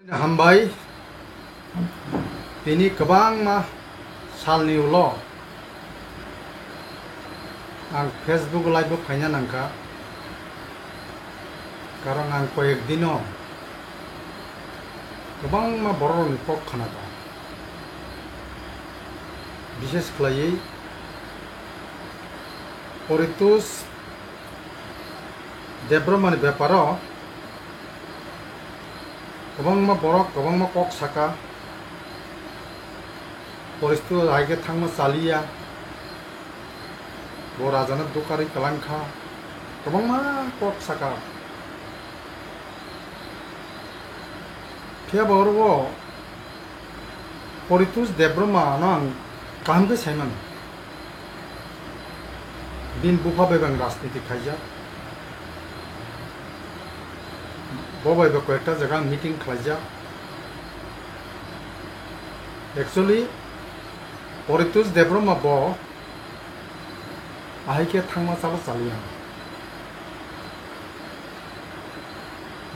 हामबाय बिनि गोबां सालनि उनाव आं फेसबुक लाइभ फायना नांखा कारण आं कयेक दिनों गोबां बर' निपक खोनादों विशेष खालायै परितोष देब्रह्मनि बेपाराव गोबां बर' गोबां कक साका परिस्थिति आगे थांनो चालिया बराजानो दुकारि कलांखा गोबां कक साका क्या बरवो परितोष देब्रह्मा नंग काम के साइमन दिन बुफा बेबां राजनीति खाइजा बबाई बे कयेकटा जगह मीटिंग खालाइजा एक्चुअली परितोष देब्रह्मा बो आहायके थांमा चालो चालिया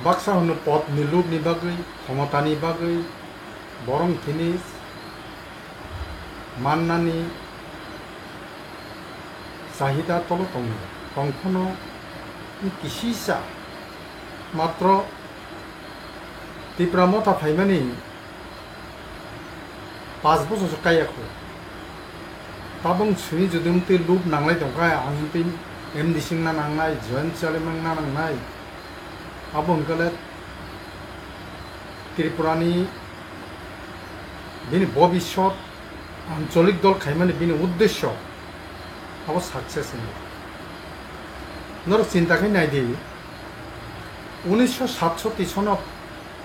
बाक्सा होनो पद निलुबनि बागै क्षमतानि बागै बरं फिनिश माननानि चाहिदा तलो तंखनो किसिसा मात्र तिप्रा मथा फाइमानि 5 बছर कायाखौ ताबं सुनि जुदुमते लुब नांलाय दंखाय आंनि एमडीसी ना नांनाय जॉइंट चेयरमैन ना नांनाय आबो हंकले त्रिपुरानि बिनि भविष्यत आंचलिक दल खाइमानि बिनि उद्देश्य आबो सक्सेस नर चिंता खाई नायदि 1967 सनों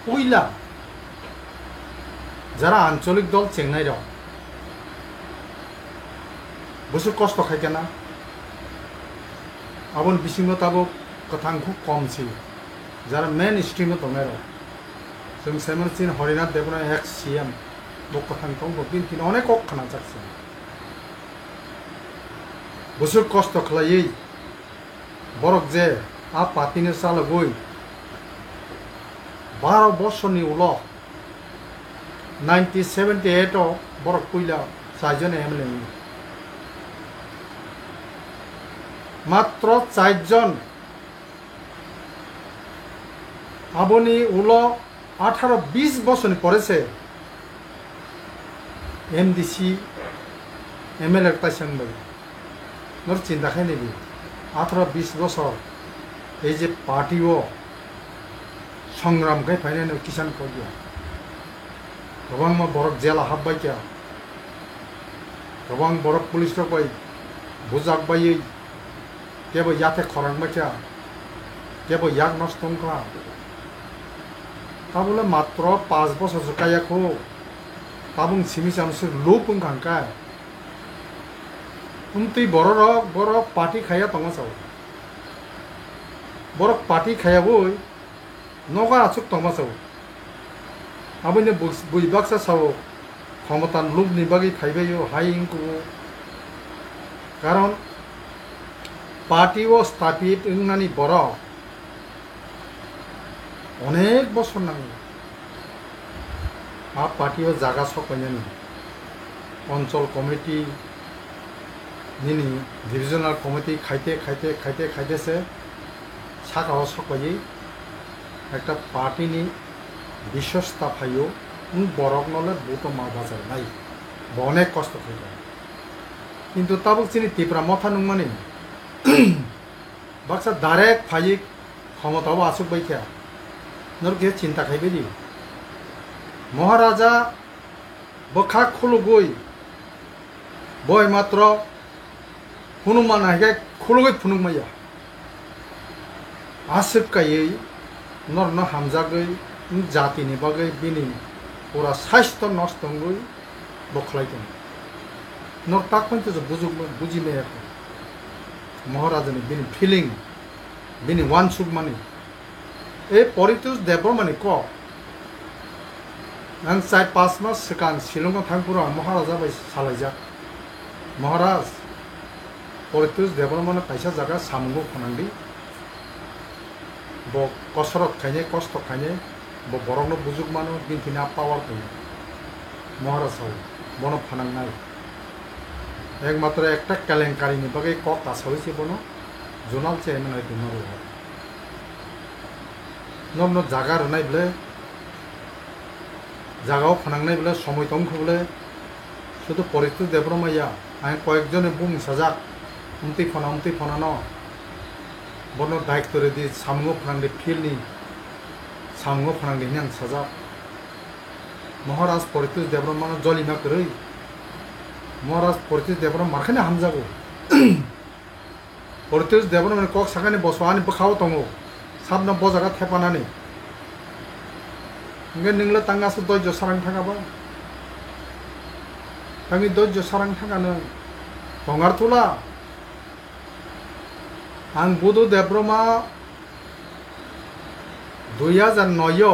पहला जरा आंचलिक दल चेंनाई रहा बुसु कष्ट खाइकेना आबन बिसिंग ताबो कथां खूब कम सी जरा मेन स्ट्रीम दंनाय रहा जों सेमन सिन हरिनाथ देवना एक्स सीएम बो कथां दंबो बिन अनेक कक खाना जाकसे बुसु कष्ट खालायै बरक जे आ पार्टीनि चालगै 12 बছরनि उनाव 1978 बरक पहला 4 जन एमएलए मात्र 4 जन आबोनि उनाव 18-20 बছরनि परे से एमडीसी एमएलए ताइसंबाय नर चिंता खाई नहीं 18-20 बছর এই যে पार्टीओ संग्राम के फाइनानो किसान को दिया गोबां बरक जेला हाबबाय क्या गोबां बरक पुलिस रबाय बुजाकबायै केबो याथे खरांबाय क्या केबो याक नस्तंखा ताबले मात्र 5 बছর जकायाखौ ताबुं सिमिसामसो लुपुं खांका उन्ति बरक पार्टी खाया तंगासाव बरक पार्टी खायाबो नगा आचुक तंगासाव आबोने बुइबाक्सा साव क्षमता लुबनि बागै फाइबायो हाइंको कारण पार्टी ओ स्थापित इंनानि बरक अनेक बছর नांगौ आ पार्टी ओ जागा सकयनानि अंचल कमिटी निनि डिविजनल कमिटी खाइते से सागाव सकयै एक पार्टी नि विश्वस्ता फाइयो बरक नले बुतो मा बाजार नाय अनेक कष्ट खाइबाय किन्तु ताबुक चिनि तिप्रा मथा नंमानि बाक्सा डाइरेक्ट फाइ क्षमताव आसुक बैख्या नरके चिंता खाइबायदि महाराजा बखा खुलुगै बय मात्र हनुमान हागे खुलुगै फुनुगमाया आसुकायै नर न हामजागै जातिनि बागै बिनि पूरा स्वास्थ्य नस्तंगै बखलायदों नर ताकमैते जो बुजिनाय महाराजानि बिनि फिलिंग बिनि वानसुक मानि ए परितोष देब्रह्मानि क आं 4-5 मास सिगां शिलंआव थांपुरा महाराजा बाय सालायजा महाराज परितोष देब्रह्मानो पैसा जागा सामुगो खनांदि बो कसरत खायने कष्ट खायने borokno bujuk mano bintina power to মহারাজ হও বন ফানাংনাই একমাত্র একটা কেলেঙ্কারিনি বাকি কক কাজ হয়েছে বনো জোনাল চেয়ারম্যান হয়তো নর নব জায়গা রোনাই বলে জায়গাও ফানাংনাই বলে সময় তংখ বলে শুধু পরিস্থিতি দেবরমাইয়া আমি কয়েকজনে বুম সাজাক উমতি ফনানো বন দায়িত্ব রেদি সামঙ্গ ফানাংদি ফিল্ডনি সামঙ্গ ফানাংদি আं সাজাক মহারাজ পরিস্থিতি দেবরমানো জলিনা করে মহারাজ পরিস্থিতি দেবরম মারখানে হামজাগো পরিস্থিতি দেবরম কক সাকানি বসবানি বখাও দङो সাবনা বজাगा থেপানানি इंगे नोंला तांगासो दयज सारां थाङाबा तांनि दयज सारां थाङानो दंगारथला आं बुधु देब्रमा 2009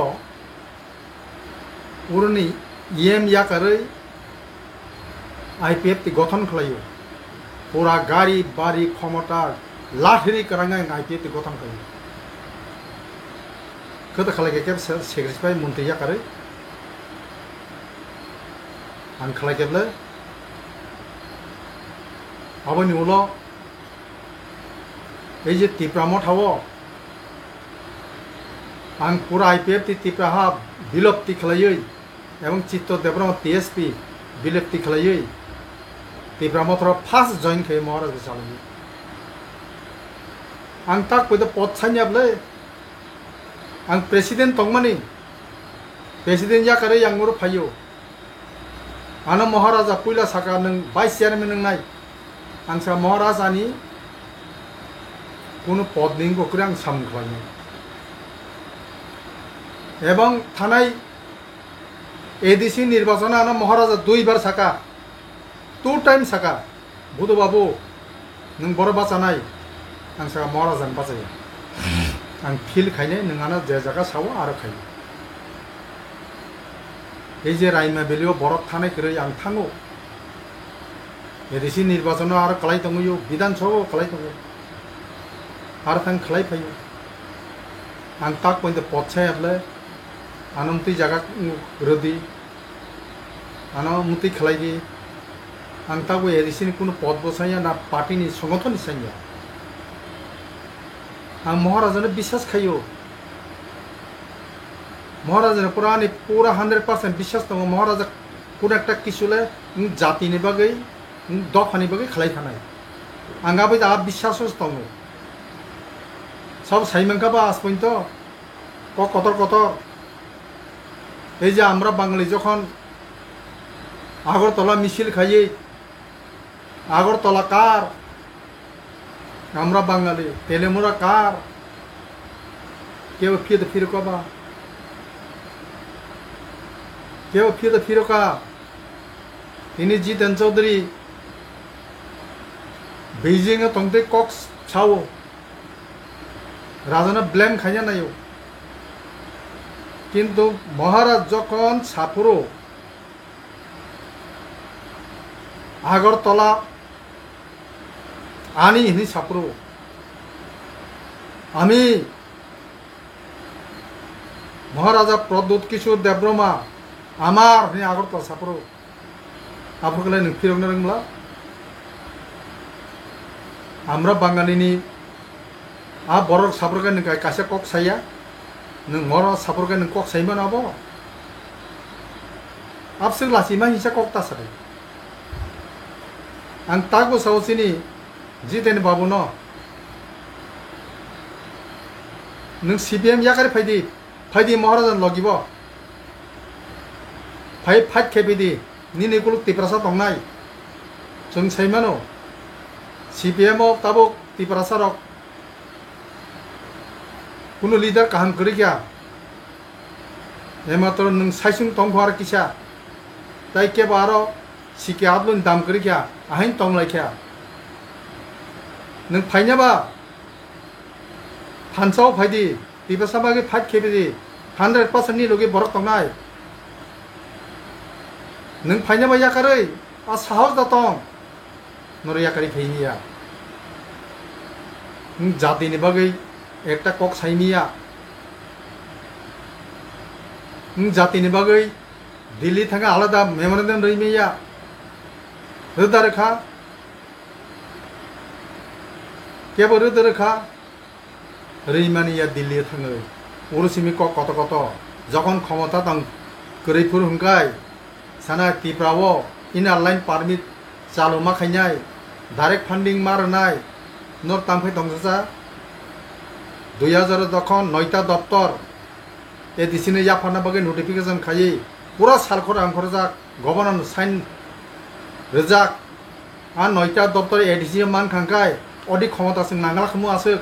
उरनि इएम याकारै आईपीएफ ति गठन खालायो पूरा गाड़ी बाड़ी क्षमता लाठेरि कराङा आईपीएफ ति गठन खालायो कत खालायके केब सेक्रेटारि मन्त्रि याकारै आं खालायकेबले आबनि उलो এই যে ত্রিপুরামো থাও आं पूरा आईपीएफ ति ত্রিপুরাहा বিলপ্তি খালাयै এবং চিত্ত দেবরম টিএসপি বিলপ্তি খালাयै ত্রিপুরামো थर फार्स्ट जॉइन खायो महाराज चालयो आं ताक पयदा पद सान्याबले आं प्रेसिडेंट तंगमानि प्रेसिडेंट याकारै आं मोर फायो आनो महाराजा पुइला साका नों भाइस चेयारमैन नों नाय आं सा महाराजानि কোনো পদ নেই করে आं সামলাইনি এবং থানায় এডিসি নির্বাচনে আনা মহারাজা দুইবার সাকা 2 টাইম সাকা বুধু বাবু নों বড় বাঁচানাই आं সাকা মহারাজান বাঁচাই आं ফিল খাইনে नोंआनो যে জায়গা সাও আরো খাই এই যে রাইমা বেলিও বড় থানায় করে आं থাঙো এডিসি নির্বাচনে আরো কালাই দङयो বিধানসভাও কালাই দङो आरो थां खालाय फायो आं ताक पयदा पछायब्ले आनमति जागा रदि आनो मुति खालायगि आं ताको एडिसिनि कुनो पद बसाया ना पार्टीनि संगठननि साया आं महाराजानो বিশ্বাস खायो महाराजानो पूरा 100% বিশ্বাস दङ महाराजा कुनो एकटा किसुले जातिनि बागै दफानि बागै खालाय थानाय आंगाबो दा বিশ্বাস दङ सब साइमांखाबा आज पर्यन्त कतर कतर এই যে আমরা বাঙালি যখন আগরতলা মিছিল খাইয়ে আগরতলা কার আমরা বাঙালি তেলেমুরা কার কেউ ফিরে কবা কেউ ফিরকা তিনি জিতেন চৌধুরী বেইজিং এ তংতে কক্স ছাও রাজানো ব্লেম খাইয়া নাইও কিন্তু মহারাজ যখন সাপুরো আগরতলা আনি হিনি সাপুরো আমি মহারাজা প্রদ্যুৎ কিশোর দেবরমা আমার হিনি আগরতলা সাপুরো আপনাকে নों ফিরनो रोंब्ला আমরা বাঙালিনি आ बर सापरके नों कासे कक साया नों मर सापरके नों कक साइमान आबो आपसो लासिमा हिसा कक तासरे आं तागो सावसिनि जितेन बाबु न नों सीपीएम याकारे फाइदि महाराजन लगिबो फाइट खेबिदि निनि कुलुक तिप्रासा दंनाय जों साइमानो सीपीएम ताबो तिप्रासा रक कुनो लीडर काम करे क्या एमात्र नों साइसुं तंखौ आरो किसा ताइ के बारो सिके आदलन दाम करे क्या आहाइन तंलाय क्या नों फाइनाबा फानसाव फाइदि दिबासाबागे फाइट खेबिदि 100% नि लगे बरक तंनाय नों फाइनाबा याकारै आ साहस दातं नर याकारै फैनिया नों जातिनि बागै একটা কক সাইমিয়া জাতিनि बागै दिल्ली थाङा आलादा मेमोरेन्डाम रैमेया रोदा रोखा केबो रोदा रोखा रैमानिया दिल्ली थाङो उरुसिमी कत कत যখন ক্ষমতা দं গরিবফोर हुंखाय साना त्रिपुराओ इनार लाइन पारमिट चालुमा खायनाय डाइरेक्ट फान्डिं मारनाय नर तामफै दंजा 2000 যখন 9টা দপ্তর এডিসিনে याफाना बागै नोटिफिकेशन खायि पुरा सालखर आंखर जाक गवर्नर साइन रजाक आ 9টা দপ্তর এডিসি मान खांखाय अदि क्षमता जों नांगला खमु आसो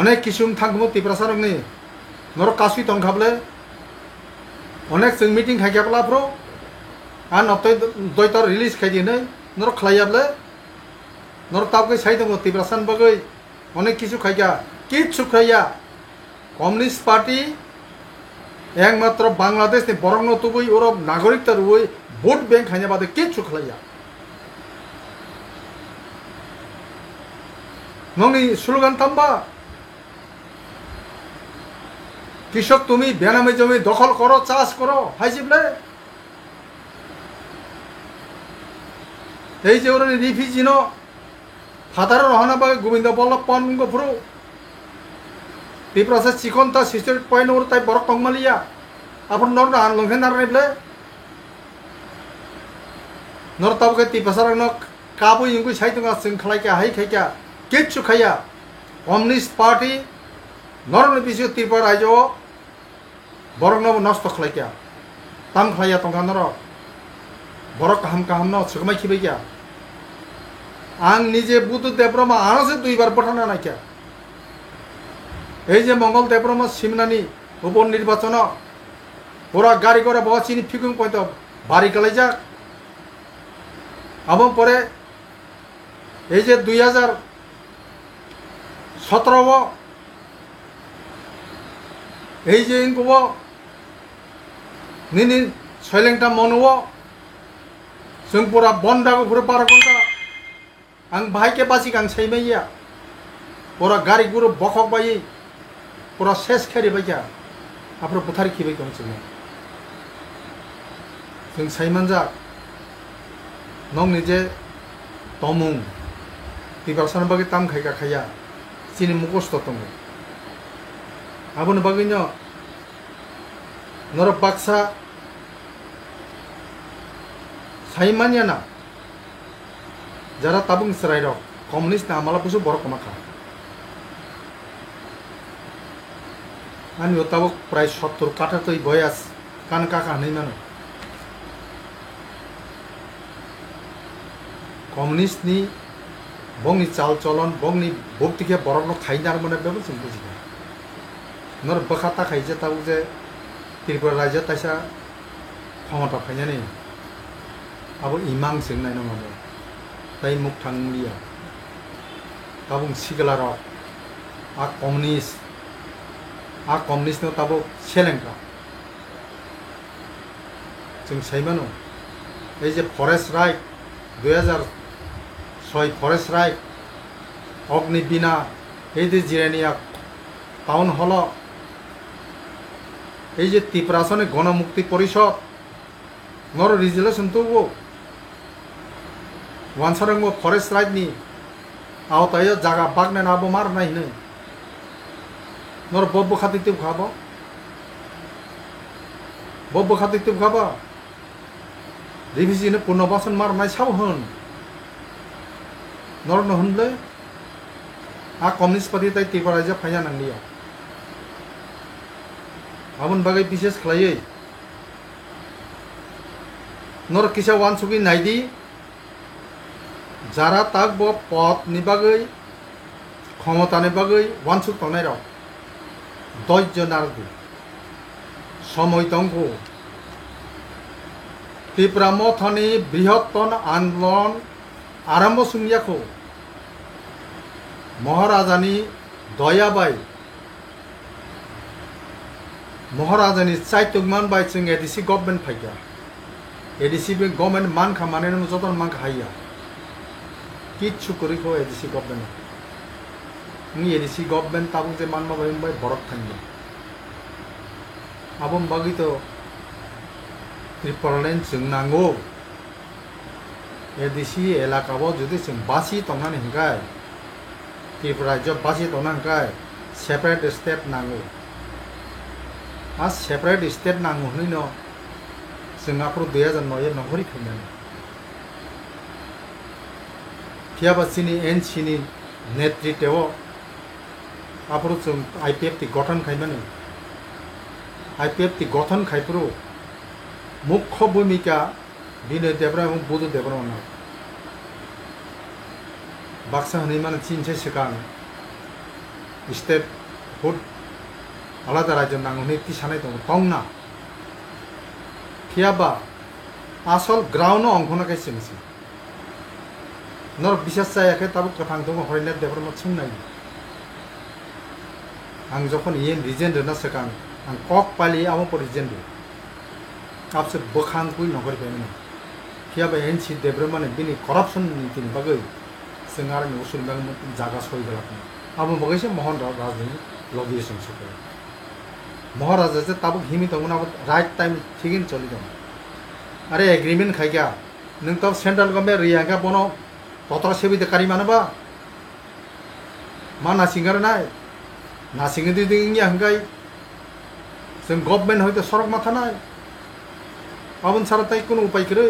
अनेक किसुम थांगमु त्रिपुरासारंनि नर कासुइ तंखाबले अनेक जों मिटिं खायगाब्लाफ्रो आ नतय दयतर रिलीज खायदिनै नर खलायाबले नर ताबगै साइदमु त्रिपुरासान बागै अनेक किसु खायगा किच्छु खाया कम्युनिस्ट पार्टी एकमात्र बांग्लादेशनि बरंनो तुबै ओरब नागरिकता रुबै भोट बैंक खायना बादे किच्छु खलाया नंनि स्लोगान ताम्बा কৃষক তুমি বেনামে জমি দখল করো চাষ করো হাইজিবলে এই যে ওরা রিফিউজি ন ফাদার রহনা বাগে গোবিন্দ বল্লভ পন্গ ফুরু ত্রিপুরা চিকনতা 68 পয়েন্ট ওর তাই বড় টংমালিয়া আপন নর না লংখেন নারনেবলে নর তাবকে ত্রিপুরা ন কাবু ইংগু সাইতঙ্गा जों खलायका हाय खायका किच्छु खाया कम्युनिस्ट पार्टी नरनि बिसि त्रिपुरा राज्यो बरंनो नष्ट खलायका ताम खलाया तंगा नर बर काहाम काहाम न सगमाय खिबैया आं निजे बुद्धदेव देब्रमा आनसे 2 बार पठाना नायका এই যে मंगल देब्रमा सिमनानि उप निर्वाचन पुरा गाड़ी घोड़ा बहाचिनि फिकुं पयत बारी गलायजा आबो परे এই যে 2017 এই যে ইনকো নিনি ছয়লেংটা মনুও जों पुरा बन्दागो पुरा 12 घन्टा आं बाहायके बासि गां साइमाइया पुरा गारि गुरु बखक बायि पुरा सेस खेरि बायया आफ्रो बुथारि खिबाय गंसिनो जों साइमानजा नं निजे तमुं तिबारसान बागै ताम खायगा खाया सिनि मुखस्त दङ आबोनो बागैनो नर बाक्सा साइमानियाना যারা তাবুং সরাইর কমিউনিস্ট না আমালা বুঝো বড় কমাখা আমি ওতাবক প্রায় 70 কাঠা তৈ বয়াস কান কাকা নাই মানো কমিউনিস্ট নি বংনি চাল চলন বংনি ভক্তিকে বরন খাইনার মনে বেবো जों বুঝিবা নর বখাতা খাইছে তাবু যে त्रिपुरा राज्य ताइसा ক্ষমতা ফাইনানি आबो इमां जों नायनो माबो ताई मुख थांमुलिया ताबुं सिगलार आ कम्युनिस्ट नो ताबो सेलेंका जों साइमानो এই যে फरेस्ट राइट 2006 फरेस्ट राइट अग्निबीणा এই যে जिरानिया टाउन हल এই যে त्रिपुरासने गणमुक्ति परिषद नर रिजोल्यूशन तो वो वानसारंगो फरेस्ट राइट नि आवताय जागा बागने नाबो मार नाय नै नर बब्ब खाति तिब खाबो रिभिजी ने पुनर्वासन मार नाय साब होन नर न होनले आ कम्युनिस्ट पार्टी ताई त्रिपुरा राज्य फाइना नांलिया आबन बागै विशेष खलायै नर किसा वानसुगि नायदि যারা তাকব পথ নিবাগৈ ক্ষমতা নিবাগৈ वानसुग तंनाय धैर्य नारगु समय दंगो त्रिपुरा मथनि बृहत्तम आंदोलन आरम्भ सुंगियाखौ महाराजानि दयाबाई महाराजानि चाइतुगमान बाय जों एडिसि गभर्नमेंट फाइगा एडिसि गभर्नमेंट मान खामाने जतन मान खाया किच्छु करिखौ ADC government ni edisi government tabung je manma bai borok thangni abom bagi to Tripuralen जों नांगौ एदिसि एलाकाबो जुदि जों बासि तंनानै हंगाय त्रिपुरा राज्य बासि तंनांगाय सेपारेट स्टेट नांगौ आ सेपारेट स्टेट नांगौ हनैनो जों आप्रो 2009 नखरि खैनानै थियाबासिनि एनसिनि नेतृत्व आप्रो जों आईपीएफ ति गठन खायमाने आईपीएफ ति गठन खायप्रो मुख्य भूमिका बिनय देब्रा এবং बुधु देब्रा ना बाक्सा हनैमान चिनसे सिगां स्टेट हुड आलादा राज्य नांगौनि थि सानाय दं तंना थियाबा आसल ग्राउन्ड अंखनाखाय सिमसि नर बिसास जायाखै ताबो कथां दं हरैना देब्रा मा सोंनाय आं जखन इएन रिजेन्ड ना सिगां आं कक पालि आमो परिजेन्ड आपसे बखान कोई नगर पे नहीं क्या भाई एनसी देब्रे माने बिनी करप्शन नीति बगै सिंगार में उसूल में जागा सोई गला अब बगै से मोहन राजधानी लॉबिएशन से महाराजा से तब हिमी तो ना राइट टाइम ठीक इन चली दो अरे एग्रीमेंट खाई क्या नंग तब सेंट्रल गवर्नमेंट रिया क्या बनो तोतरा से भी दकारी माने बा माना सिंगार ना सिंगे दी दिंगिया हंगाई जों गवर्नमेंट होय तो सरक माथा नाय आबन साराताय कोनो उपाय करे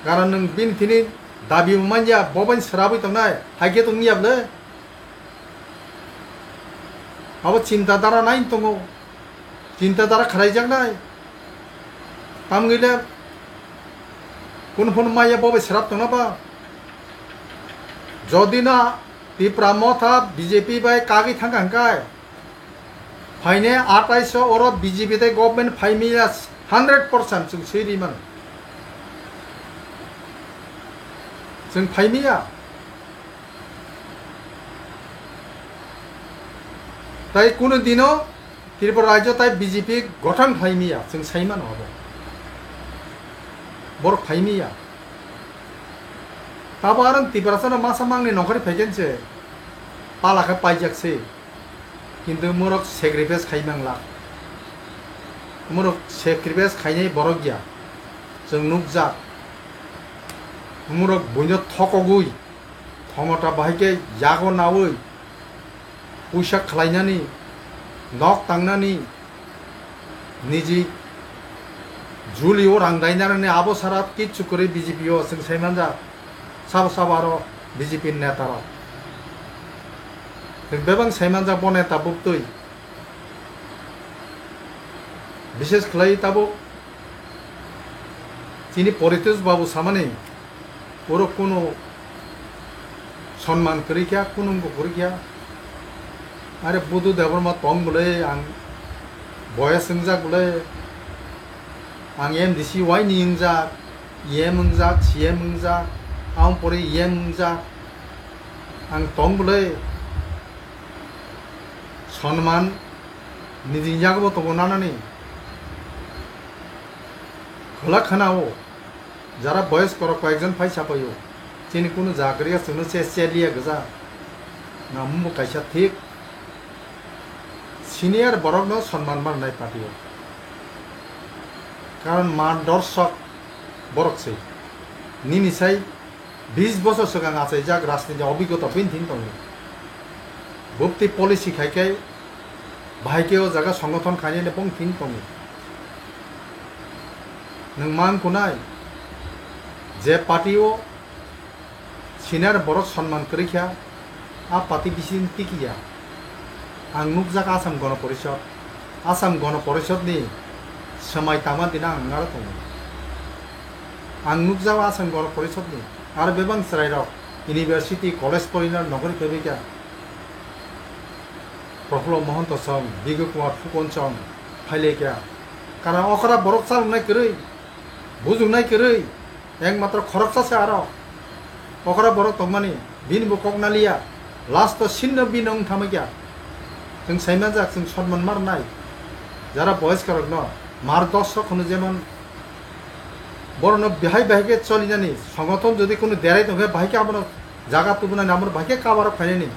कारण नों बिन थिनि दाबि मानया बबाइन सराबै तंनाय हाइके तो नियाबले अब चिंता दारा नाइन तंगो चिंता दारा खराइजाक नाय ताम गइले कोन फोन माया बबाइ सराब तंनाबा जदि ना त्रिपुरा मथा बीजेपी बाय कागि थांगांकाय फाइने 2800 और बीजेपी ते गवर्नमेंट फाइमिया 100% जों सैरिमान जों फाइमिया ताई कुनो दिनो त्रिपुरा राज्य ताई बीजेपी गठन फाइमिया जों साइमान हबो बर फाइमिया ताबारन त्रिपुरासन मासा मांगनि नखरि फैजेनसे पालाखा पाइजाकसे किन्तु मोरक सेक्रिफाइस खाइमांला मुरुक सेक्रिफाइस खाइनाय बरक गया जों नुकजा मुरुक बयनो थकगुइ थमटा बाहायके यागो नावै पैसा खालायनानै नक तांनानै निजि जुलियाव रां दायनानै आबो सारा किच्छु करे बीजेपीओ जों साइमानजा साबारो बीजेपी नेतारा जों बेबां साइमानजा बनेता बुक्तै विशेष खलाई ताबो चीनी परितेज बाबू सामने और कोनो सम्मान करी क्या कोनो को करी क्या अरे बुधु देवर मा तंग बोले आं बयस संजा बोले आं एमडीसी वाई निंजा येमंजा सीएमंजा आं परे येमंजा आं तंग बोले सम्मान निजिंजागो तो बनानानै खोला खानाओ जरा बयस करो कयेकजन फैसा पायो चीनी कोनो जागरिया सुनो से सेलिया गजा नामु कैसा ठीक सिनियर बरक न सम्मान मारनाय पार्टियो कारण मान दर्शक बरक से निनिसाय 20 बছর सिगां आसाय जाग राजनीति अभिज्ञता पिनथिन दं बुप्ति पलिसि खायके बाहायकेओ जागा संगठन खायने बं थिन दं नों मान कोनाय जे पार्टिओ सिनियर बरक सम्मान करिखा आ पार्टी बिसिन टिकिया आं नुकजाक आसाम गण परिषदनि समाय तामा दिना आंगार दं आं नुकजाक आसाम गण परिषदनि आरो बेबां सरायराव यूनिवर्सिटी कलेज परिनार नगरी फेबिका प्रफुल्ल महंत सं बिगु कुमार फुकन सं फाइलेका कारण अखरा बरक सालनाय करै बुजुनाय करै एकमात्र खरकसा से आरो अखरा बरक तंमानि बिन बुककनालिया लास्ट सिन्न बिनंग थामैया जों साइमानजा जों सम्मान मारनाय जरा बयस करक न मार दर्शक होनो जेमन बरन बेहाय बाहायके चलिनानै संगठन जदि कोनो देराय दं बाहायके आमर जागा तुबनानै आमर बाहायके काबार फायनायनि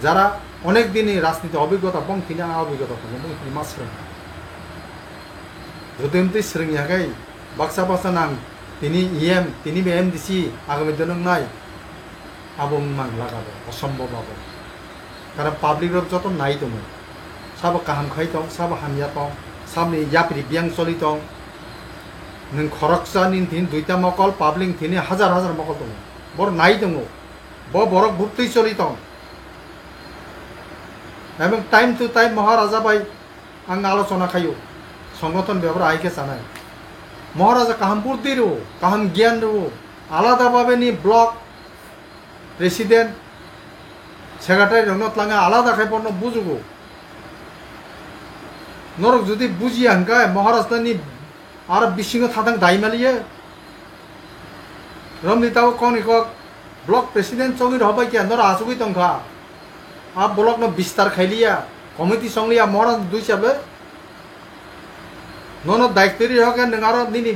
যারা অনেক দিনই রাজনীতি অভিজ্ঞতা বং তিনি অভিজ্ঞতা থাকে বং তিনি মা স্রেং যদি এমনি স্রেং হাগাই বাক্সা বাক্সা নাং তিনি ইএম তিনি এমডিসি আগামী দিন নাই আবং নাং লাগাবো অসম্ভব আবো কারণ পাবলিক যত নাই দङ সাবো কাহাম খাই দं সাবো হামিয়া दं সামনে ইয়াপরি বিয়াং চলি दं नों खरकसा नी दिन दुईटा मकल पाब्लिक दिन हाजार हाजार मकल दङ बर नाई दङ बरक भुक्ति चलि दं এবং টাইম টু টাইম মহারাজা ভাই আং আলোচনা খাইও সংগঠন ব্যাপারে আইকে জানাই মহারাজা কাহাম বুদ্ধি রো কাহাম জ্ঞান রো আলাদাভাবে নি ব্লক প্রেসিডেন্ট সেক্রেটারি রংনত লাঙা আলাদা খাইপন্ন বুঝুগো নরক যদি বুঝি হাঙ্কায় মহারাজনি আর বিশিং থাদাং দাইমালিয়ে রমনিতাও কনি কক ব্লক প্রেসিডেন্ট চঙ্গির হবাই কিয়া নর আসুগি দংখা आ ब्लक न विस्तार खाइलिया कमिटी संगलिया महाराज दुई साबे नन दायित्व हके नों निनी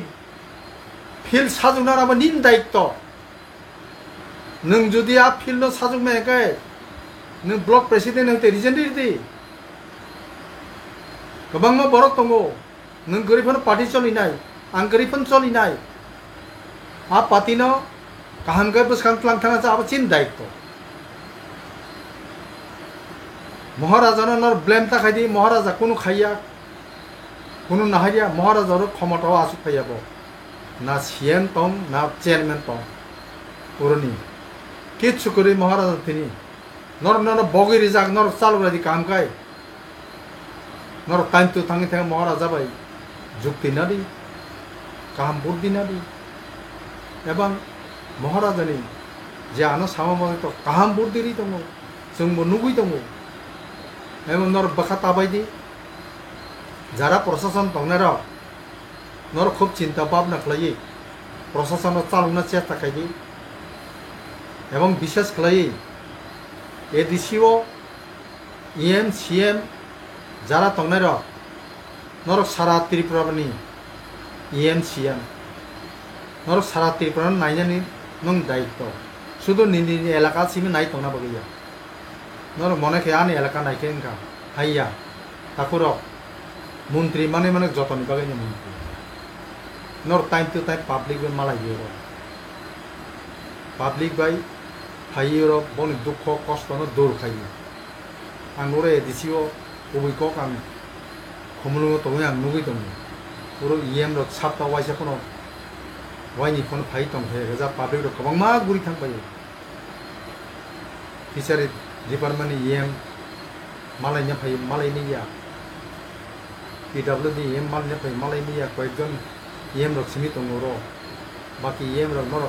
फिल्ड साजुनार अब निन दायित्व नों जुदि आ फिल्ड साजुमे हेके नों ब्लक प्रेसिडेंट होते रिजेंट दी गोबां बरक दङ नों गरिबफोर पार्टी चलिनाय आं गरिबफोर चलिनाय आ पार्टीनो काहामगे बसखांथलांथाना जा अब चिन दायित्व महाराजा नर ब्लेम थाखाय दी महाराजा कोनो खाइया कोनो नाहारिया महाराजा क्षमताव आसु खाइयाब ना सीएम दं ना चेयरमैन दं पुरनी किच्छु करी महाराजा तिनी नर नर बगिरी जाग नर चालुग्रादी काम खाय नर टाइम टू थाङै थाङै महाराजा भाई जुक्ति नादी काहाम बुद्धि नादी एबं महाराजानि जे आनो सामामय तो काहाम बुद्धि दङ जोंबो नुगै दङ এবং নর বাখা তাবাইদি যারা প্রশাসন দংনার নর খুব চিন্তা ভাবনা খালাই প্রশাসন চালনা চেষ্টা খাইদি এবং বিশেষ খালাই এডিসিও ইএম সিএম যারা দংনার নর সারা ত্রিপুরানি ইএম সিএম নর সারা ত্রিপুরা নাইনানি নং দায়িত্ব শুধু নিনি এলাকা সিমে নাই দংনা বগিয়া नर मने के आने एलाका नायके इनका हाइया ताकुरो मंत्री माने माने जतन बागै मंत्री नर टाइम टू टाइम पब्लिक बे मालाय यो पब्लिक बाय हाइयो बनि दुख कष्ट न दूर खायो आं नरे दिसिओ उबैको आं खमलु तो आं नुगै दं पुरो इएम र सापता वाइसा कोनो वाइनि फोन फाइ दं हे जा पब्लिक र गोबां मा गुरि थांबायो फिसारि डिपार्टमेंट इएम मालायनि फायो मालायनि या पिडब्लिउडी इएम मालायनि फायो मालायनि या कयेकजन इएम रक्सिमी दङ र बाकी इएम र नर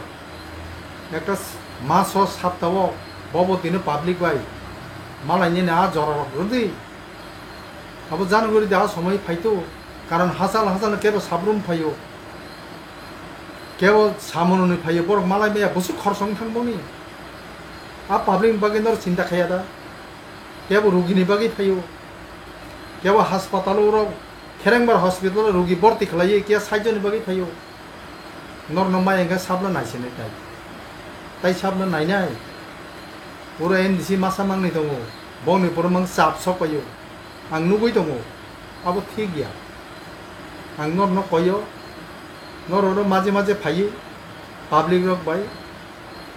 একটা মাস সপ্তাহ ববতিনো পাবলিক বাই মালাইনি না জরা রদি আবো জানুয়ারি দা সময় ফাইতো কারণ হাসাল হাসাল কেবল সাবরুম ফাইও কেবল সামননি ফাইও বড় মালাই মেয়া বসু খরসং থাকবনি आ पाब्लिक बागै नर चिंता खाया दा केवल रोगिनि बागै फायो केवल हास्पाताल खेरेंबार हस्पिटाल रोगी भर्ती खालायो के साइजनि बागै फायो नर न मायंगा साबला नायसेने ताइ साबला नायनाय पुरा एनडिसि मासा मांगनि दङ बनि पुरा मां साब सपायो आं नुगै दङ आबो ठीक गया आं नर न कयो नर माजे माजे फायो पाब्लिक रक बाय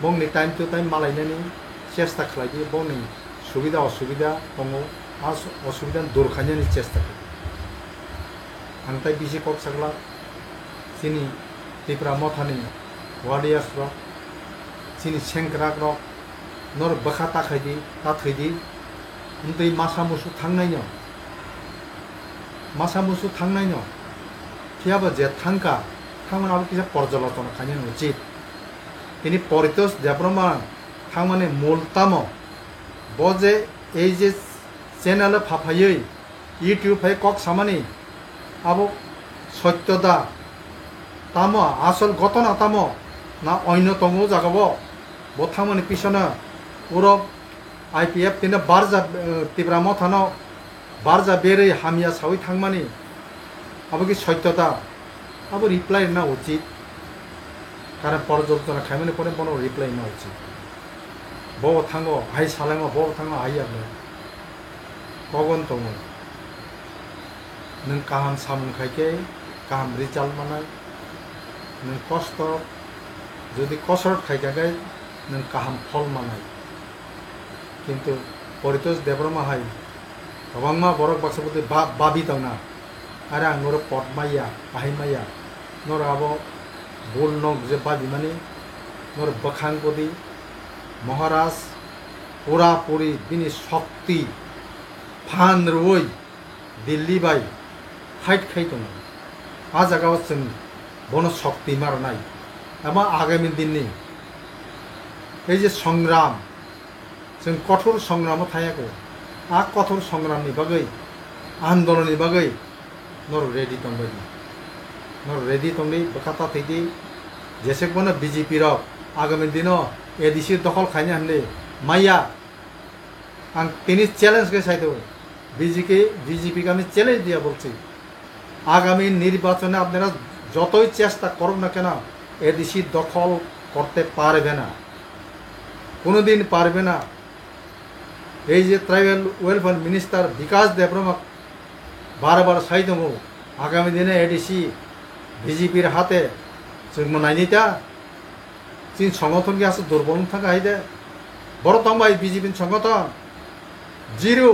बंनि टाइम टू टाइम मालायनानै चेष्टा खालायो बंनि सुबिदा असुबिदा दङ आ असुबिदा दूर खालामनायनि चेष्टा खालायो आं ताइ बिसि कक सागला जोंनि त्रिपुरा मथानि वारियार्स रक जोंनि सेंग्रा रक नर बाखा ताखायदि ताथैदि उन्दै मासा मुसु थांनायनो कियाबा जे थांका थांमोनाबो किसा पर्यालोचना खालामनो उचित ini परितोष देब्रमान थांमाने मोलतामो बजे এই যে চ্যানেল ফাফাयै ইউটিউব ফাই কক সামানি আবো সত্যদা তামো আসল ঘটনা তামো না অন্য তমো জাগাব ব থাंमाने পিছনে উরব আইপিএফ তিনে বারজা ত্রিপুরা মথানো বারজা বেরে হামিয়া সাউই থাंमाने আবো কি সত্যদা আবো রিপ্লাই না উচিত कारण पर्यालोचना खाइमाने परे बनो रिप्लाई ना उचित bo thango ai salama bo thango ai able kogon tongo nung kaham samung khaike kaham result manai nung kosto যদি কসরত খাইকা গাই নং কাহাম ফল মানাই কিন্তু পরিতোষ দেবরমা হাই গবাংমা বরক বাক্সপতি বাবি দংনা आरो आं नोर पटमाया आहिमाया नोर आबो बोल नग जे बाबि माने नोर बखांगदी महाराज पूरा पूरी बिनि शक्ति फान रुई दिल्ली बाय फाइट खाइ दं आ जागाव जों बन शक्ति मारनाय एबा आगामी दिननि এই যে সংগ্রাম जों कठोर संग्रामाव थायाखै आ कठोर संग्रामनि बागै आन्दोलननि बागै नोर रेडी दंबायदि नोर रेडी दंनि बखाता थैदि जेसे कोन बीजेपी र आगामी दिनो एडीसी दखल खाइने हनले माया आं तिनि চ্যালেঞ্জ के साइदो बीजेपी के আমি চ্যালেঞ্জ দিয়া বলছি আগামী নির্বাচনে আপনারা যতই চেষ্টা করুন না কেন এডিসি দখল করতে পারবে না কোনোদিন পারবে না এই যে ট্রাইবাল ওয়েলফেয়ার মিনিস্টার বিকাশ দেববর্মা বারবার সাই दङ आगामी दिने एडीसी बीजेपीर हाथे जों नायनिता चीन संगठन के आसे दुर्बल थाका हाइदे बर दंबाय बीजेपी संगठन जिरो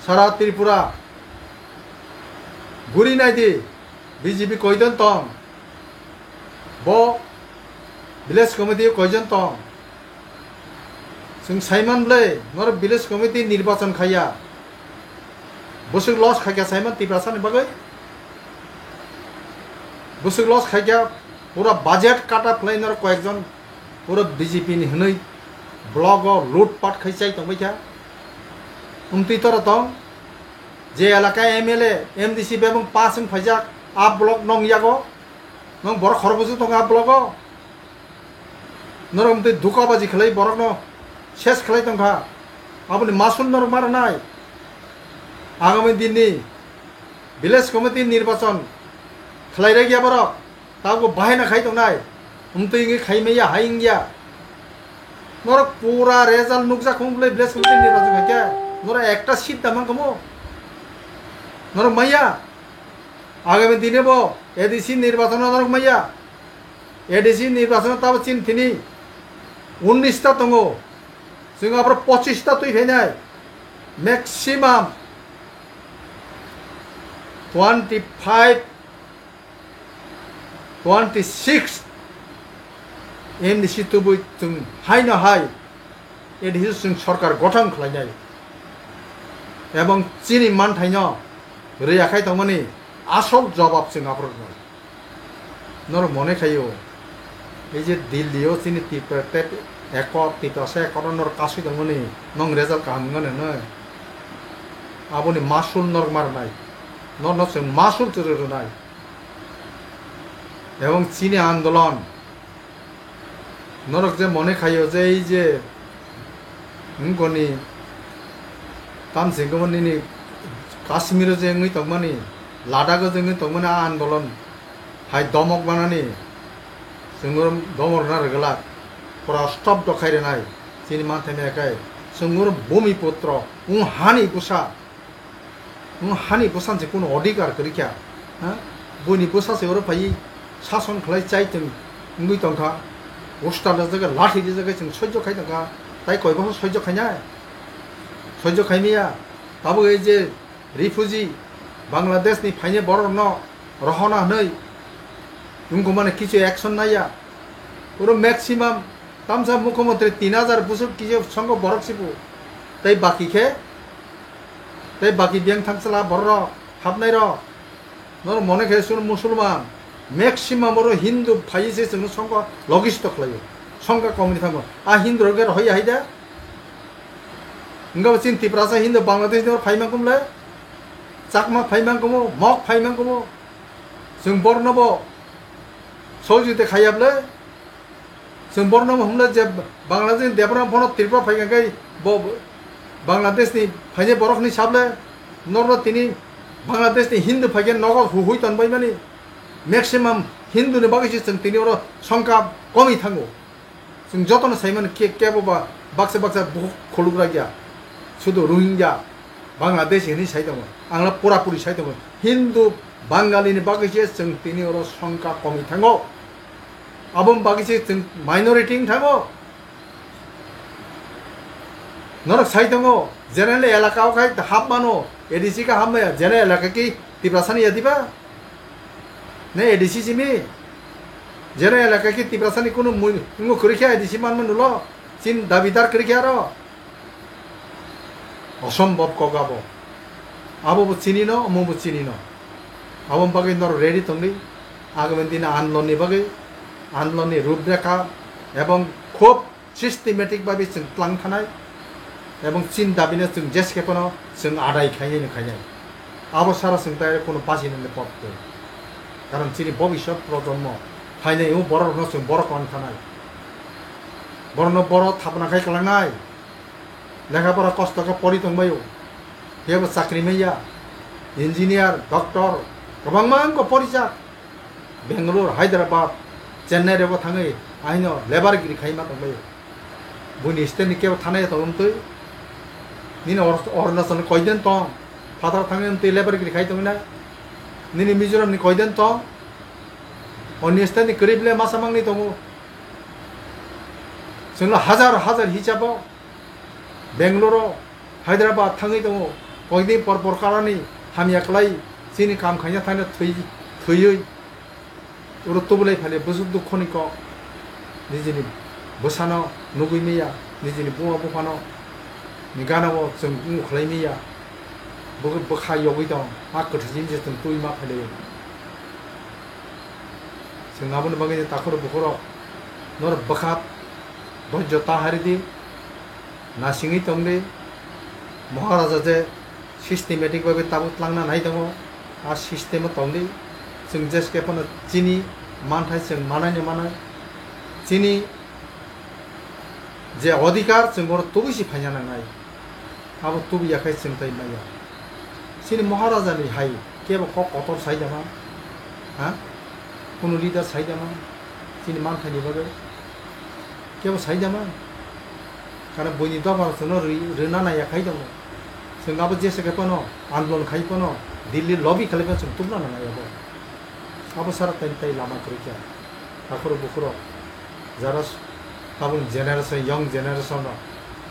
सारा त्रिपुरा गुरी नायदि बीजेपी कयजन दं ब विलेज कमिटी कयजन दं जों साइमानलै नोर विलेज कमिटी निर्वाचन खाया बुसुक लस खाइया साइमन तिब्रासानि बागै बुसुक लस खाइया पूरा बाजेट काटा फ्लाइनर कयेकजन पूरा बीजेपी नि हनै ब्लग लुटपाट खाइसाय दंबायथा उमति तर दं जे एलाका एमएलए एमडीसी बेबं पासिं फाइजाक आ ब्लग नं यागो नं बर खरबुजु दं आ ब्लग नर उमति दुकाबाजी खलै बरक न शेष खलै दंखा आबनि मासुल नर मारनाय आगामी दिननि विलेज कमिटी निर्वाचन खलाइरा गया बरक ताबो बाहायना खाइ दंनाय उमतैङै खाइमैया हाइंगिया नर पूरा रेजाल्ट नुकजा खुंब्ले विलेज कमिटी निर्वाचन खाइया नर एकटा सीट दामा गमो नर मैया आगामी दिने बो एडीसी निर्वाचन नर मैया एडीसी निर्वाचन ताबो चिन थिनि 19 टा दङ जों आब्र 25 टा तुइ फैनाय मैक्सिमाम 25 26 एमडीसी तुबो जों हाइनो हाइ एडीसी जों सरकार गठन खालायनाय एवं चीनी मानथाइनो रैयाखाय दंमानि आसल जवाब जों आब्रनो नर मने खायो এই যে দিল্লিও চিনি টিপতে এক টিপাসে করনর কাছে দংনি নং রেজাল্ট কামগনে ন আবনি মাসুল নর মারনাই নর সে মাসুল চুরনাই এবং চীনে আন্দোলন নরক যে মনে খাইও যে এই যে গনি তাম সিংগমনি কাশ্মীর যে ngই তংমানি লাদাখ যে ngই তংমানি আন্দোলন হাই দমক বানানি जोंगोर दमरना रगला पूरा स्टप दखाइरे नाय चिनि मानथाइने एकाय जोंगोर भूमिपुत्र हानि बुसान जे कोनो अधिकार करिख्या हा बनि बुसा से ओर फाइ शासन खलाय चाइथों ngui तंखा उस्ताद जगह लाठी जगह जों सह्य खाइ तंखा ताइ कय बखर सह्य खाइना सह्य खाइमिया ताबो ए जे रिफ्युजी बांग्लादेश नि फाइने बर न रहना नै उनको माने किछु एक्शन नाया पुरो मैक्सिमाम तामसा मुख्यमंत्री 3000 बुसुक किजे संग बरक सिबु तै बाकी बेंक थांसला बर हाबनाय र नर मने खेसुन मुसलमान मैक्सिमाम रो हिंदू फाइसे जों संग लगिस्ट खलायो संग कमिटी थांगो आ हिंदू रगे होय हाइदा इंगा चिन तिप्रासा हिंदू बांग्लादेश नि फाइमांगुमले चाकमा फाइमांगुमो मक फाइमांगुमो जों बरनबो सौजुते खायाब्ले जों बरनम हमले जे बांग्लादेश देबरा फन त्रिपुरा फाइगागै बांग्लादेश नि फाइने बरखनि साबले नरनो तिनि बांग्लादेश नि हिंदू फाइगे नग हुहुइ तनबाय मानि मैक्सिमाम हिंदू नि बागै जों तिनि ओर संका कमि थांगो जों जतन साइमोन केबोबा बाक्सा बाक्सा बुक खलुग्रा गया शुद्ध रोहिंग्या बांग्लादेश हिनी साइ दङ आंला पुरापुरि साइ दङ हिन्दू बांगालीनि बागैसे जों तिनि अर संका कमि थाङो आबम बागैसे जों माइनरिटी थाङो नरक साइ दङ जेनेरेल एलाकाव खाय हाबमानो एडिसि का हाबमाया जेनेरेल एलाका की तिब्रासानि यादिबा ने एडिसि जिमि जेनेरेल एलाका की तिब्रासानि कुनु मुंगो करिखा एडिसि मानमोन नुलो चिन दाबिदार करिखा र असम्भव कगाबो आबो चिनिनो अमबो चिनिनो आबम बागै नर रेडी तंगै आगामी दिन आन्दोलननि बागै आन्दोलननि रूपरेखा एवं खूब सिस्टेमेटिक भाबे जों क्लांखानाय एवं चिन दाबिनो जों जेसेकेपनो जों आदाय खायनो खायनाय आबो सारा जों दाय कोनो बासिनो पड़ते कारण चिनि भविष्यत प्रजन्म फाइनाय उ बरनो जों बर खानाय बरनो बर थाबना खाय क्लांनाय लेखापढ़ा कष्ट का पढ़ी तंबायो जेबो चाकरी मैया इंजीनियर डॉक्टर गोबां को परिचा बेंगलोर हैदराबाद चेन्नई रेबो थाङै आइनो लेबारगिरि खायमा तंबायो बुनि स्टेनि केबो थानाय तंतै निनो अरुणाचल कयदेन तं फादार थाङै ते लेबारगिरि खाय तंना निनि मिजोराम नि कयदेन तं अन्य स्टेनि करिबले मासामांनि तंगो जोंनो हजार हजार हिसाबाव बेंगलोरो हैदराबाद थाङै दङ कयदिन पर परकारानि हामियाखलाय चिनि काम खायना थानो थैयै उरतबुलाय फाले बुजुग दुखनिक निजिनि बोसानो नुगैमैया निजिनि बुवा बुफानो निगानाव जों बुङो खालायमैया बखा यगै दं मा कथजिन जों तुइ मा फाले जों आबोनो बागै ताखर बुखर नर बखात धैर्य ताहारिदि नासिङै तंले महाराजा जे सिस्टेमेटिक भाबे ताबुत लांना नाय दङ आ सिस्टेम तंले जों जेसकेपनो चिनि मानथाय जों मानायनो मानाय चिनि जे अधिकार जों बर तुबिसि फायना नांनाय आबो तुबि आखाय जों ताइ माया चिनि महाराजानि हाय केबो क कतर साइ जामा हा कुनु लिडार साइ जामा चिनि मानथायनि बागै केबो साइ जामा कारण बयनि दबार जोंनो रोना नाया खाय दङ जोंहाबो जेसेकेपनो आन्दोलन खायपनो दिल्ली लबि खालामो जों तुमना नायाबो आबो सारा ताइ लामा करिखा ताखर बुखर जारा ताबुन जेनारेशन यंग जेनारेशन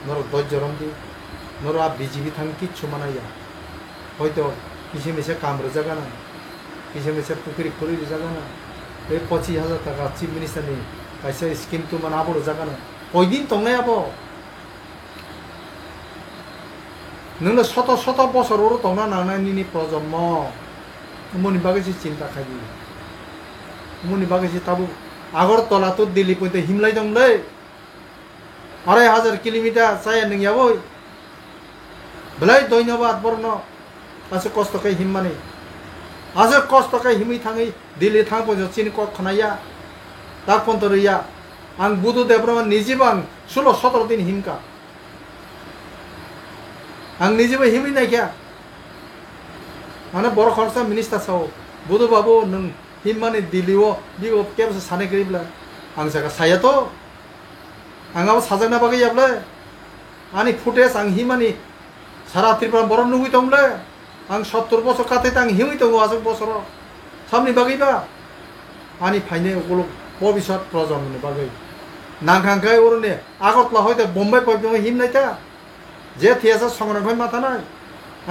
नर धैर्य रमदि नर आ बीजेपी थां किच्छु मानाया हयतो किसे मेसे काम रोजागाना किसे मेसे पुखुरी खुरि रोजागाना बे 25,000 टाका चीफ मिनिस्टारनि कायसे स्किम तु मानाबो रोजागाना कयदिन तंनायाबो नोंनो शत शत बছर ओरो तंना नांनायनि प्रजन्म उमनि बागैसि चिन्ता खायदि उमनि बागैसि ताबु आगरतला तो दिल्ली पयते हिमलाय दंलै 2,500 किलोमीटर साय नोंयाबो बलाय धन्यवाद बरनो आसे कष्ट खाय हिममाने आसे कष्ट खाय हिमै थाङै दिल्ली थां पयजो चिन क खनाया ता पन्तरिया आं बुधु देब्रमन निजिबां 16-17 दिन हिमका आं निजेबो हिमै नायखा माने बर खरसा मिनिस्टार साव बुधु बाबु नों हिमाने दिल्लीओ बिगो केबसे सानै गरिब्ला आं जागा सायाथ' आंआबो साजांना बागै याब्ले आनि फुटेज आं हिमानि सारा त्रिपुरा बर नुगै दंले आं 70 बছর काथे आं हिमै दङ आजो बছर सामनि बागैबा आनि फाइने गलो भबिष्यत प्रजन्मनि बागै नांखांखाय ओरने आगरतला हयतो बम्बाइ पयदो हिमनायता जे थियासा संग्रामखै माथानाय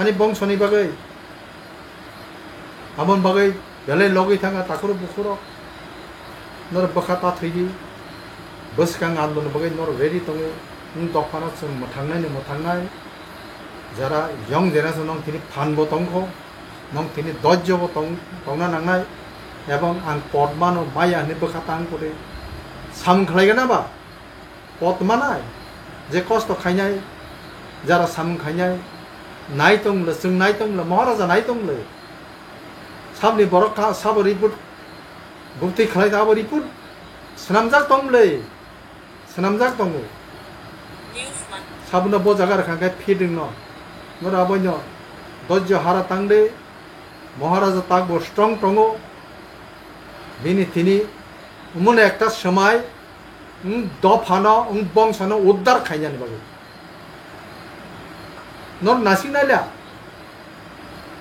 आनि बंशनि बागै आबन बागै बेले लगै थाङा ताखर बुखर नर बखाता थैदि बसकां आन्दोलन बागै नर रेडी तङो उन दफाना जों मोथांनाय जारा यंग जेनारेशन नं तिनि फानबो तंखो नं तिनि धैर्यबो तंना नांनाय एवं आं पदमानो माया नि बखाता आं करे साम खालायगोन बा पदमानाय जे कष्ट खायनाय जारा साम खायनाय नाय तंले जों नाय तंले महाराजा नाय तंले सामनि बरखा साब रिपोर्ट बुक्ति खालाय दाबो रिपोर्ट सनामजाक तंले सनामजाक तंगो साबनो बो जागा रखांखाय फिदिं न नरा बयनो धैर्य हारा तांदे महाराजा ताकबो स्ट्रंग तंगो बिनि तिनि उमने एकटा समय দফানো বংশানো উদ্ধার খাইজানি বাবু নর নাসিক নাইলা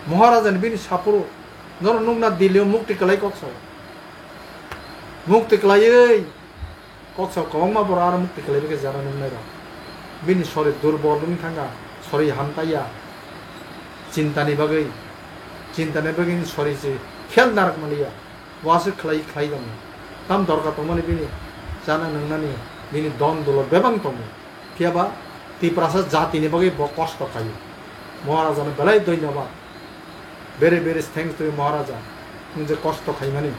মহারাজানি বিনি সাপুরো নর নুংনা দিল্লিও মুক্তি কালাই কক্সাও মুক্তি কালাই কক্সাও কংমা বড় আর মুক্তি কালাই বেকে যারা নুংনাই রা বিনি সরে দুর্বল নুং থাঙ্গা সরি হামতাইয়া চিন্তানি বাগৈ সরি যে খেল নারক মালিয়া ওয়াসে খালাই খাই দङ তাম দরকার তমানি বিনি জানা नोंनानि बिनि दन दलर बेबां दङ कियाबा तिप्रासा जातिनि बागै कष्ट खायो महाराजानो बेलाय धन्यबाद बेरे बेरे थैंक्स टू महाराजा नों जे कष्ट खायमानि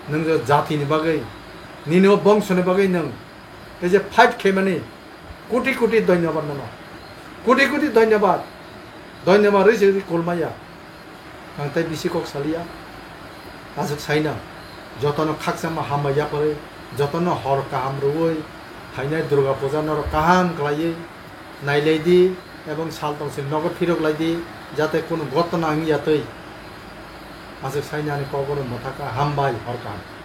नों जे जातिनि बागै निनो बंशनि बागै नों ए जे फाइट खायमानि कोटि कोटि धन्यबाद नों कोटि कोटि धन्यबाद धन्यबाद रे जे कलमाया आंताय बिसिकक सालिया आजक साइना जतन खाकसामा हामया परे जतन हर काहाम रुवै हाइनाय दुर्गा पूजा नर काहाम क्लायै नाइलायदि एवं साल तंसिल नगर फिरगलायदि जाते कोनो घटना आंगियातै आजक साइनानि कगर मथाका हामबाय हर काहाम